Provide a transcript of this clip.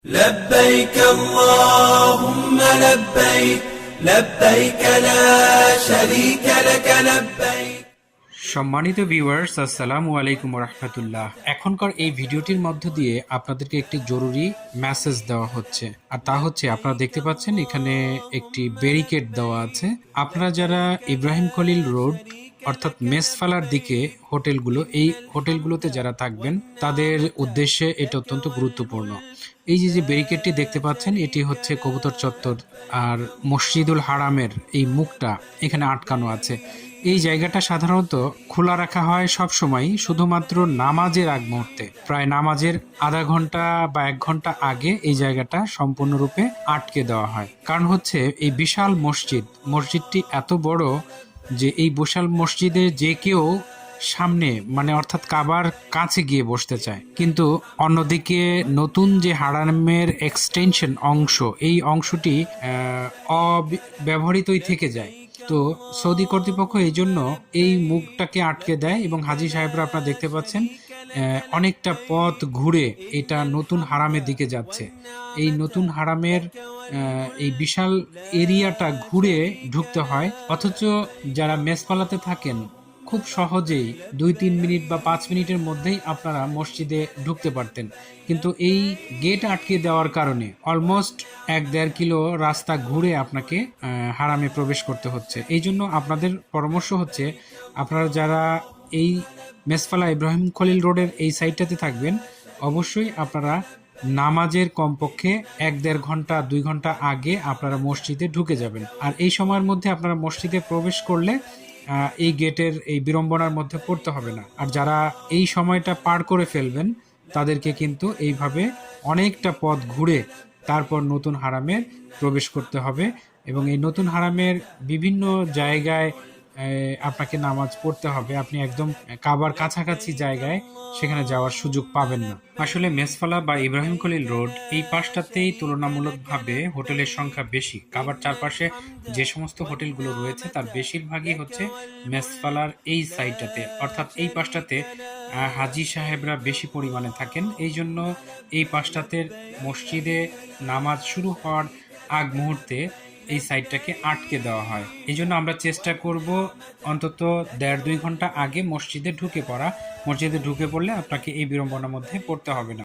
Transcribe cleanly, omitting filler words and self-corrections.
لبيك اللهم لبيك لبيك لا شريك لك لبيك। সম্মানিত ভিউয়ার্স, আসসালামু আলাইকুম রাহমাতুল্লাহ। এখনকার এই ভিডিওটির মধ্য দিয়ে আপনাদেরকে একটি জরুরি মেসেজ দেওয়া হচ্ছে, আর তা হচ্ছে আপনারা দেখতে পাচ্ছেন এখানে একটি ব্যারিকেড দেওয়া আছে। আপনারা যারা ইব্রাহিম খলিল রোড অর্থাৎ মেসফালার দিকে এই হোটেলগুলোতে যারা থাকবেন তাদের উদ্দেশ্যে এটা অত্যন্ত গুরুত্বপূর্ণ। এই যে ব্যারিকেডটি দেখতে পাচ্ছেন, এটি হচ্ছে কবুতর চত্বর আর মসজিদুল হারামের এই মুখটা এখানে আটকানো আছে। এই জায়গাটা সাধারণত খোলা রাখা হয় সব সময়, শুধুমাত্র নামাজের আগ মুহূর্তে। প্রায় নামাজের আধা ঘন্টা বা 1 ঘন্টা আগে এই জায়গাটা সম্পূর্ণরূপে আটকে দেওয়া হয়। কারণ হচ্ছে এই বিশাল মসজিদটি এত বড় যে এই বিশাল মসজিদে যে কেউ সামনে অর্থাৎ কাবার কাছে গিয়ে বসতে চায়, কিন্তু অন্যদিকে নতুন যে হারামের এক্সটেনশন অংশ, এই অংশটি অব্যবহৃতই থেকে যায়। তো সৌদি কর্তৃপক্ষ এই জন্য এই মুখটাকে আটকে দেয় এবং হাজী সাহেবরা আপনারা দেখতে পাচ্ছেন অনেকটা পথ ঘুরে এটা নতুন হারামের দিকে যাচ্ছে। এই নতুন হারামের এই বিশাল এরিয়াটা ঘুরে ঢুকতে হয়, অথচ যারা মেসপালাতে থাকেন খুব সহজেই 2-3 মিনিট বা 5 মিনিটের মধ্যেই আপনারা মসজিদে ঢুকতে পারতেন, কিন্তু এই গেট আটকে দেওয়ার কারণে অলমোস্ট 1-1.5 কিলো রাস্তা ঘুরে আপনাকে হারামে প্রবেশ করতে হচ্ছে। এই জন্য আপনাদের পরামর্শ হচ্ছে, আপনারা যারা এই মেসফালা ইব্রাহিম খলিল রোডের এই সাইডটাতে থাকবেন, অবশ্যই আপনারা নামাজের কমপক্ষে 1-1.5 ঘন্টা 2 ঘন্টা আগে আপনারা মসজিদে ঢুকে যাবেন। আর এই সময়ের মধ্যে আপনারা মসজিদে প্রবেশ করলে এই গেটের এই বিড়ম্বনার মধ্যে পড়তে হবে না। আর যারা এই সময়টা পার করে ফেলবেন তাদেরকে কিন্তু এইভাবে অনেকটা পথ ঘুরে তারপর নতুন হারামে প্রবেশ করতে হবে, এবং এই নতুন হারামের বিভিন্ন জায়গায় আপনাকে নামাজ পড়তে হবে। আপনি একদম কাবার কাছাকাছি জায়গায় সেখানে যাওয়ার সুযোগ পাবেন না। আসলে মেসফালা বা ইব্রাহিম খলিল রোড এই পাশটাতেই তুলনামূলকভাবে হোটেলের সংখ্যা বেশি। কাবার চারপাশে যে সমস্ত হোটেলগুলো রয়েছে তার বেশিরভাগই হচ্ছে মেসফালার এই সাইডটাতে, অর্থাৎ এই পাশটাতে হাজী সাহেবরা বেশি পরিমাণে থাকেন। এই জন্য এই পাশটাতে মসজিদে নামাজ শুরু হওয়ার আগ মুহূর্তে এই সাইডটাকে আটকে দেওয়া হয়। এই জন্য আমরা চেষ্টা করব অন্তত 1.5-2 ঘন্টা আগে মসজিদে ঢুকে পড়লে আপনাকে এই বিড়ম্বনার মধ্যে পড়তে হবে না।